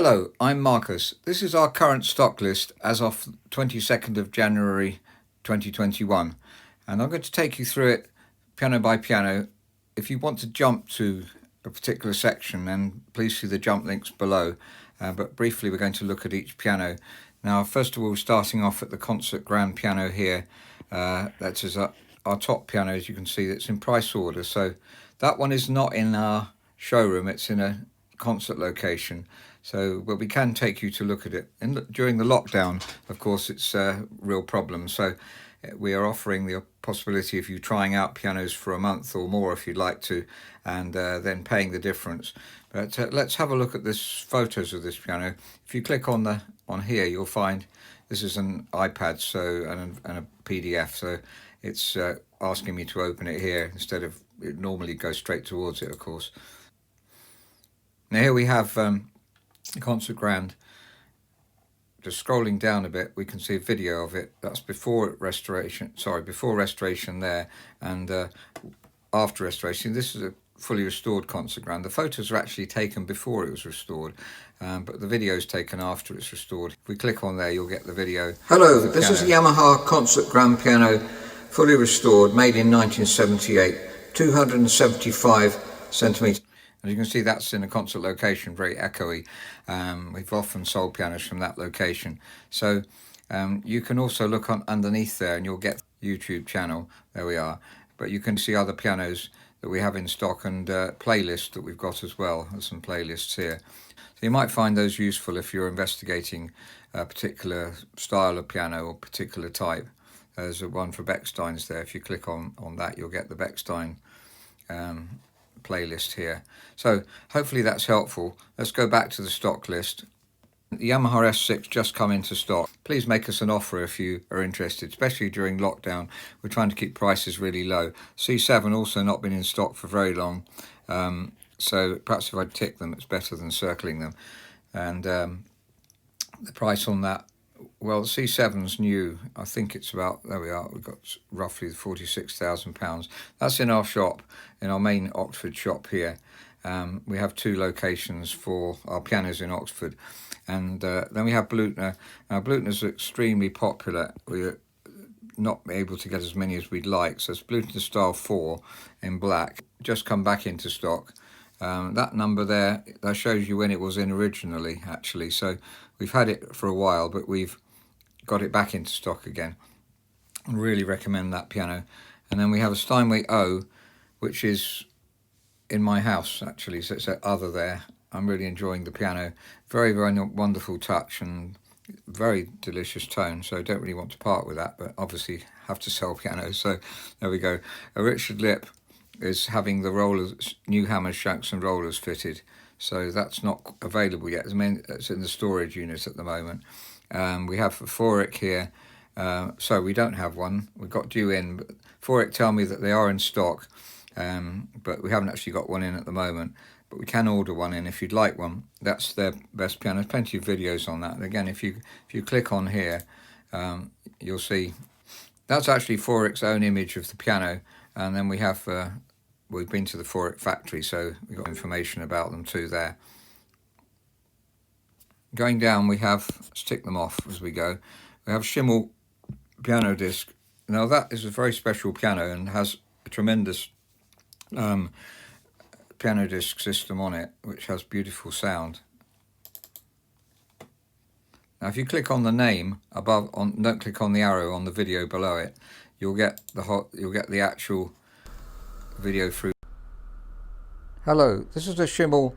Hello, I'm Marcus. This is our current stock list as of 22nd of January 2021, and I'm going to take you through it piano by piano. If you want to jump to a particular section, then please see the jump links below, but briefly we're going to look at each piano. Now, first of all, starting off at the Concert Grand piano here. That is our top piano, as you can see. That's in price order, so that one is not in our showroom, it's in a concert location. So, but we can take you to look at it. During the lockdown, of course, it's a real problem. So we are offering the possibility of you trying out pianos for a month or more if you'd like to, and then paying the difference. But let's have a look at this photos of this piano. If you click on here, you'll find this is an iPad, so and a PDF. So it's asking me to open it here instead of it normally goes straight towards it, of course. Now here we have the Concert Grand. Just scrolling down a bit, we can see a video of it. That's before restoration. Sorry, before restoration there, and after restoration. This is a fully restored Concert Grand. The photos are actually taken before it was restored, but the video is taken after it's restored. If we click on there, you'll get the video. Hello, this is a Yamaha Concert Grand piano, fully restored, made in 1978, 275 centimeters. As you can see, that's in a concert location, very echoey. We've often sold pianos from that location. So you can also look underneath there and you'll get YouTube channel. There we are. But you can see other pianos that we have in stock and playlists that we've got as well. There's some playlists here. So you might find those useful if you're investigating a particular style of piano or particular type. There's one for Bechstein's there. If you click on that, you'll get the Bechstein playlist here. So hopefully that's helpful. Let's go back to the stock list. The Yamaha S6 just come into stock. Please make us an offer if you are interested, especially during lockdown. We're trying to keep prices really low. C7 also not been in stock for very long, so perhaps if I tick them, it's better than circling them. And the price on that, well, C7's new. I think it's about, there we are, we've got roughly £46,000. That's in our shop, in our main Oxford shop here. We have two locations for our pianos in Oxford. And then we have Bluthner. Now, Bluthner's extremely popular. We're not able to get as many as we'd like. So it's Bluthner Style 4 in black. Just come back into stock. That number there, that shows you when it was in originally, actually. So we've had it for a while, but we've got it back into stock again. I really recommend that piano. And then we have a Steinway O, which is in my house, actually. So it's an other there. I'm really enjoying the piano. Very, very wonderful touch and very delicious tone. So I don't really want to part with that, but obviously have to sell pianos. So there we go. A Richard Lipp is having the rollers, new hammers, shanks and rollers fitted. So that's not available yet. It's in the storage unit at the moment. We have a Foric here. So we don't have one. We've got due in. But Foric tell me that they are in stock, but we haven't actually got one in at the moment. But we can order one in if you'd like one. That's their best piano. There's plenty of videos on that. And again, if you click on here, you'll see that's actually Foric's own image of the piano. And then we have we've been to the Foric factory, so we've got information about them too there. Going down, we have, let's tick them off as we go. We have Schimmel PianoDisk. Now that is a very special piano and has a tremendous PianoDisk system on it, which has beautiful sound. Now if you click on the name above, don't click on the arrow on the video below it, you'll get the actual video through. Hello, this is a Schimmel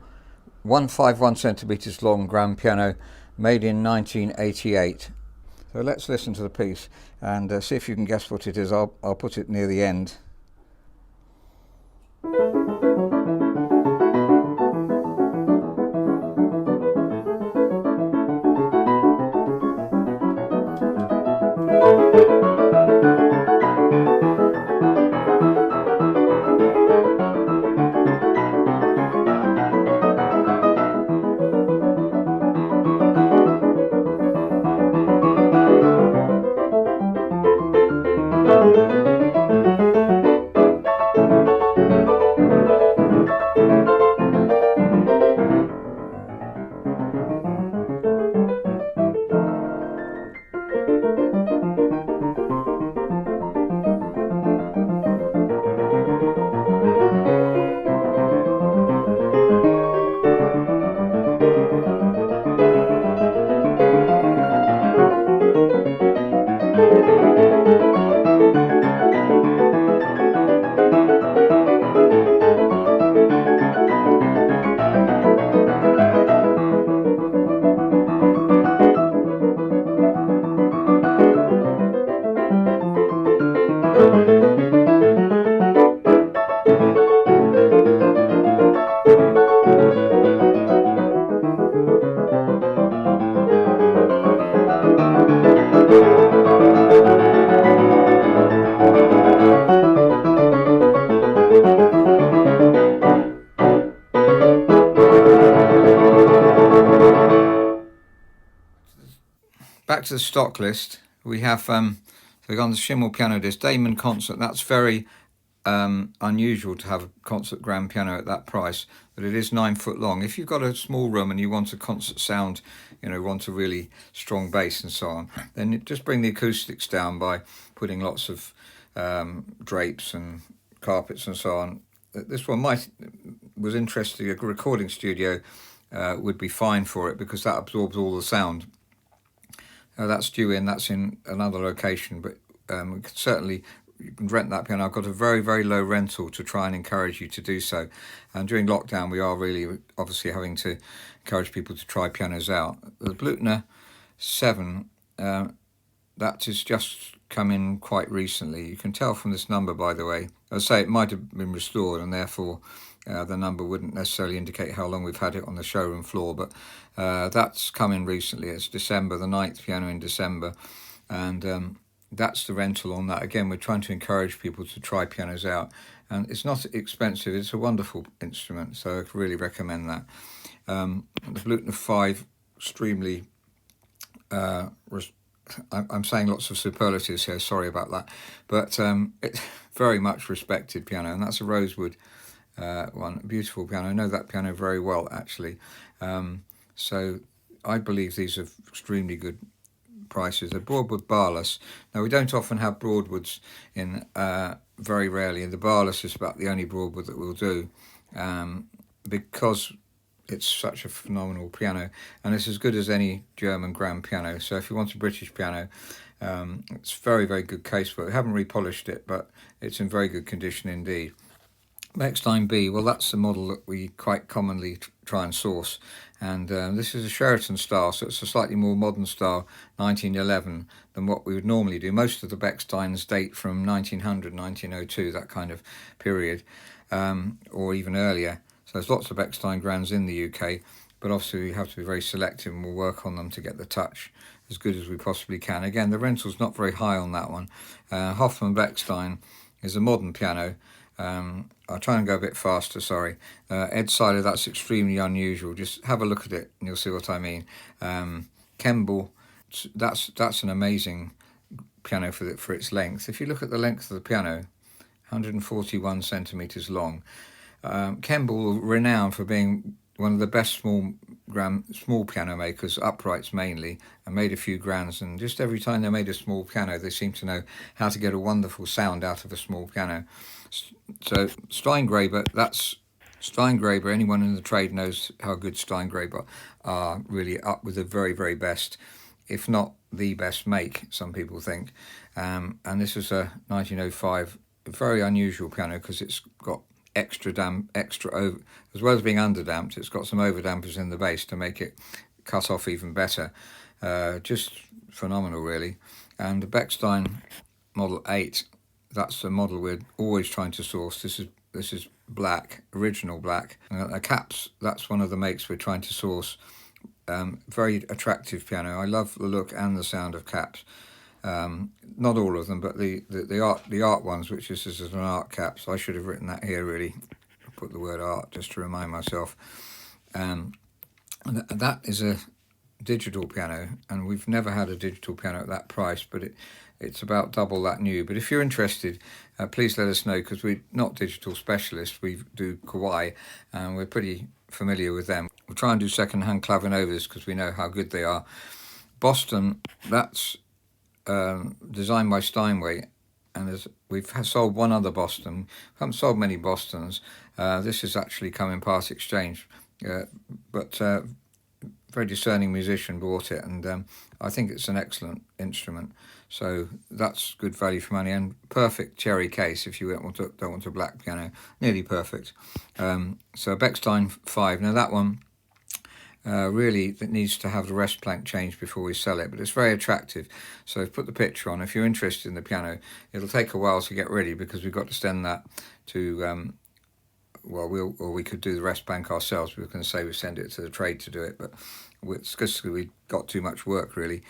151 centimeters long grand piano made in 1988. So let's listen to the piece and see if you can guess what it is. I'll put it near the end. Back to the stock list, we have so we've gone the Schimmel PianoDisk Damon concert. That's very unusual to have a concert grand piano at that price, but it is 9 foot long. If you've got a small room and you want a concert sound, you know, want a really strong bass and so on, then just bring the acoustics down by putting lots of drapes and carpets and so on. This one was interesting. A recording studio would be fine for it because that absorbs all the sound. That's due in, that's in another location, but we could certainly, you can rent that piano. I've got a very, very low rental to try and encourage you to do so. And during lockdown, we are really obviously having to encourage people to try pianos out. The Bluthner VII, that has just come in quite recently. You can tell from this number, by the way. I say it might have been restored, and therefore the number wouldn't necessarily indicate how long we've had it on the showroom floor, but that's come in recently. It's December, the 9th piano in December, and that's the rental on that. Again, we're trying to encourage people to try pianos out, and it's not expensive. It's a wonderful instrument, so I really recommend that. The Bluthner V, extremely I'm saying lots of superlatives here, sorry about that, but it's very much respected piano, and that's a rosewood one, beautiful piano. I know that piano very well, actually, so I believe these are extremely good prices. They're broadwood barless. Now, we don't often have broadwoods in, very rarely, and the barless is about the only broadwood that we'll do, because it's such a phenomenal piano, and it's as good as any German grand piano. So if you want a British piano, it's very, very good casework. We haven't repolished it, but it's in very good condition indeed. Bechstein B, well, that's the model that we quite commonly try and source, and this is a Sheraton style, so it's a slightly more modern style, 1911, than what we would normally do. Most of the Bechsteins date from 1900, 1902, that kind of period, or even earlier. So there's lots of Bechstein Grands in the UK, but obviously we have to be very selective, and we'll work on them to get the touch as good as we possibly can. Again, the rental's not very high on that one. Hoffmann Bechstein is a modern piano. I'll try and go a bit faster, sorry. Ed Seiler, that's extremely unusual. Just have a look at it and you'll see what I mean. Kemble, that's an amazing piano for its length. If you look at the length of the piano, 141 centimetres long. Kemble, renowned for being one of the best small piano makers, uprights mainly, and made a few grands, and just every time they made a small piano, they seem to know how to get a wonderful sound out of a small piano. So Steingraber, that's Steingraber. Anyone in the trade knows how good Steingraber are, really up with the very, very best, if not the best make, some people think. And this is a 1905, a very unusual piano because it's got extra over, as well as being underdamped, it's got some overdampers in the bass to make it cut off even better. Just phenomenal, really. And the Bechstein Model 8, that's the model we're always trying to source. This is black, original black. Caps, that's one of the makes we're trying to source. Very attractive piano. I love the look and the sound of caps. Not all of them, but the art ones, which is an art cap. So I should have written that here, really. Put the word art just to remind myself. That is a digital piano, and we've never had a digital piano at that price, but it's about double that new. But if you're interested, please let us know, because we're not digital specialists. We do Kawai, and we're pretty familiar with them. We'll try and do second-hand Clavinovas because we know how good they are. Boston, that's designed by Steinway, and we've sold one other Boston. We haven't sold many Bostons. This is actually come in part exchange, but very discerning musician bought it, and I think it's an excellent instrument. So that's good value for money, and perfect cherry case if you don't want a black piano. Nearly perfect. So Bechstein 5. Now that one really that needs to have the rest plank changed before we sell it, but it's very attractive. So put the picture on. If you're interested in the piano, it'll take a while to get ready because we've got to send that to well, we could do the rest plank ourselves. We were going to say we send it to the trade to do it, but it's because we got too much work really.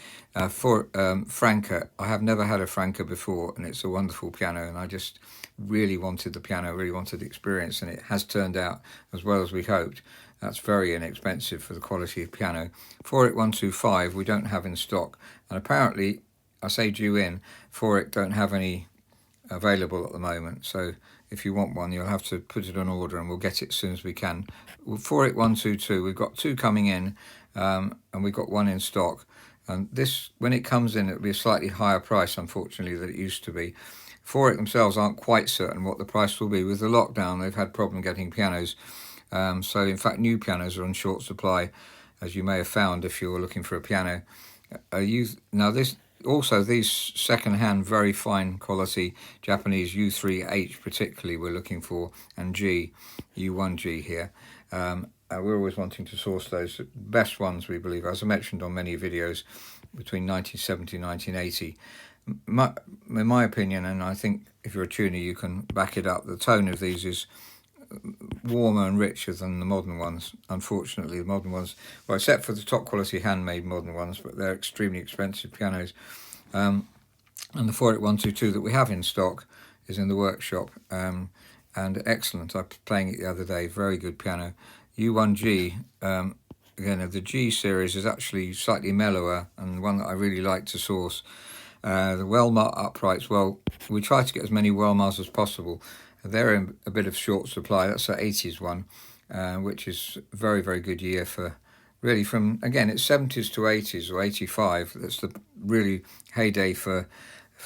For Franca, I have never had a Franca before, and it's a wonderful piano, and I just really wanted the piano, really wanted the experience, and it has turned out as well as we hoped. That's very inexpensive for the quality of piano. 48125 we don't have in stock, and apparently, I say due in, Foric don't have any available at the moment, so if you want one, you'll have to put it on order, and we'll get it as soon as we can. 48122, we've got 2 coming in, and we've got 1 in stock. And this, when it comes in, it'll be a slightly higher price, unfortunately, than it used to be. Foric themselves aren't quite certain what the price will be. With the lockdown, they've had problem getting pianos. So, in fact, new pianos are on short supply, as you may have found if you're looking for a piano. Now, these second-hand, very fine quality Japanese U3H particularly we're looking for, and U1G here. We're always wanting to source those best ones, we believe, as I mentioned on many videos, between 1970 and 1980. In my opinion, and I think if you're a tuner you can back it up, the tone of these is warmer and richer than the modern ones. Unfortunately, the modern ones, well, except for the top quality handmade modern ones, but they're extremely expensive pianos. And the 48122 that we have in stock is in the workshop, and excellent. I was playing it the other day, very good piano. U1G, again, the G series is actually slightly mellower, and one that I really like to source. The Welmar Upright Well, we try to get as many Welmars as possible. They're in a bit of short supply. That's an 80s one, which is very, very good year for, really from, again, it's 70s to 80s or 85. That's the really heyday for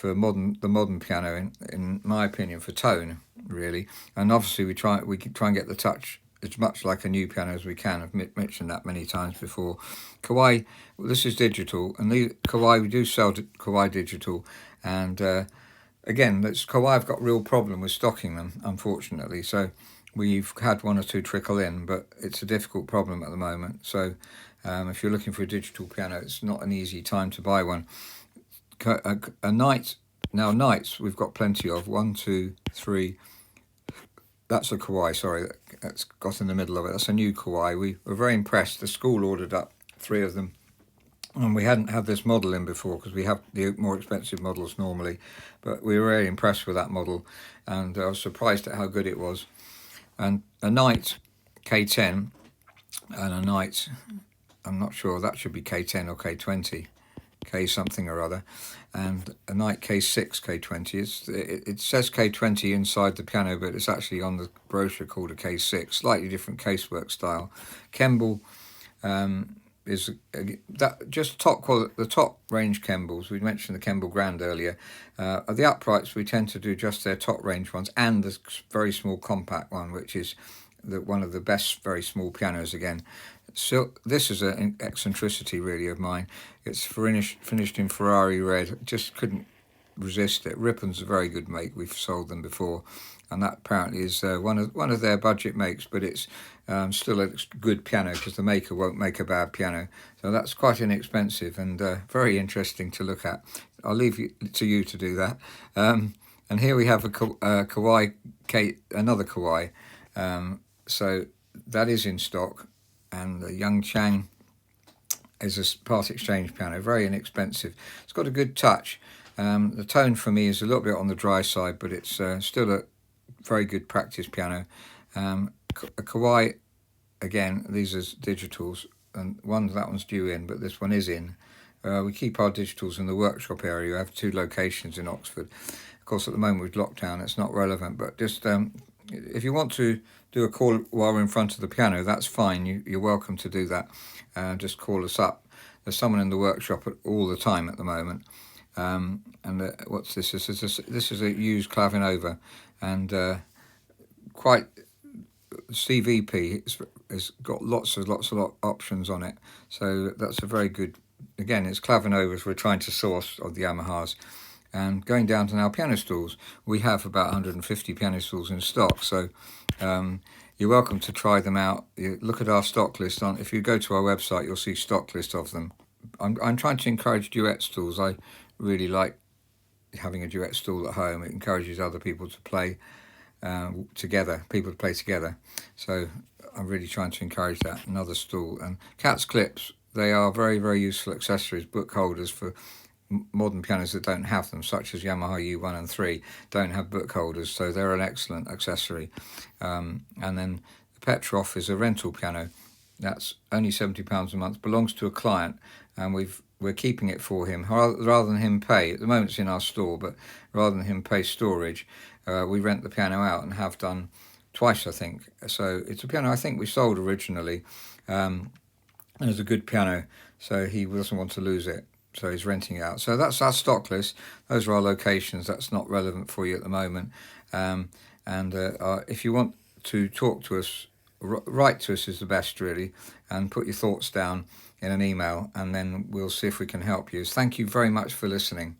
the modern piano, in my opinion, for tone, really. And obviously we try and get the touch as much like a new piano as we can. I've mentioned that many times before. Kawai, this is digital, and Kawai, we do sell Kawai digital, and again, Kawai have got a real problem with stocking them, unfortunately. So we've had 1 or 2 trickle in, but it's a difficult problem at the moment. So if you're looking for a digital piano, it's not an easy time to buy one. Knights, we've got plenty of. 1, 2, 3. That's a Kawai, sorry, that's got in the middle of it. That's a new Kawai. We were very impressed. The school ordered up 3 of them. And we hadn't had this model in before because we have the more expensive models normally, but we were very impressed with that model, and I was surprised at how good it was. And a Knight K10 and a Knight, I'm not sure, that should be K10 or K20, K something or other, and a Knight K6 K20. It says K20 inside the piano, but it's actually on the brochure called a K6, slightly different casework style. Kemble is that just the top range Kembles. We mentioned the Kemble Grand earlier. The uprights, we tend to do just their top range ones, and the very small compact one, which is one of the best very small pianos again. So this is an eccentricity really of mine. It's finished in Ferrari Red. Just couldn't resist it. Rippon's a very good make. We've sold them before, and that apparently is one of their budget makes, but it's still a good piano because the maker won't make a bad piano. So that's quite inexpensive and very interesting to look at. I'll leave it to you to do that. And here we have a Kawai, another Kawai. So that is in stock, and the Young Chang is a part exchange piano, very inexpensive. It's got a good touch. The tone for me is a little bit on the dry side, but it's still a very good practice piano. A Kawai, again, these are digitals, and that one's due in, but this one is in. We keep our digitals in the workshop area. We have 2 locations in Oxford. Of course, at the moment with lockdown, it's not relevant, but just if you want to do a call while we're in front of the piano, that's fine. You're welcome to do that. Just call us up. There's someone in the workshop all the time at the moment. And what's this? This is a used Clavinova, and quite CVP has got lots of options on it, so that's a very good. Again, it's Clavinovas we're trying to source of the Yamahas. And going down to now piano stools, we have about 150 piano stools in stock, so you're welcome to try them out. You look at our stock list on. If you go to our website, you'll see stock list of them. I'm trying to encourage duet stools. I really like having a duet stool at home. It encourages other people to play together, people to play together. So I'm really trying to encourage that. Another stool. And cat's clips, they are very, very useful accessories, book holders for modern pianos that don't have them, such as Yamaha U1 and 3 don't have book holders, so they're an excellent accessory. And then the Petrov is a rental piano. That's only £70 a month, belongs to a client, and we're keeping it for him rather than him pay. At the moment it's in our store, but rather than him pay storage, we rent the piano out and have done twice, I think. So it's a piano I think we sold originally, and it's a good piano, so he doesn't want to lose it, so he's renting it out. So that's our stock list. Those are our locations. That's not relevant for you at the moment. If you want to talk to us, write to us is the best, really, and put your thoughts down in an email, and then we'll see if we can help you. Thank you very much for listening.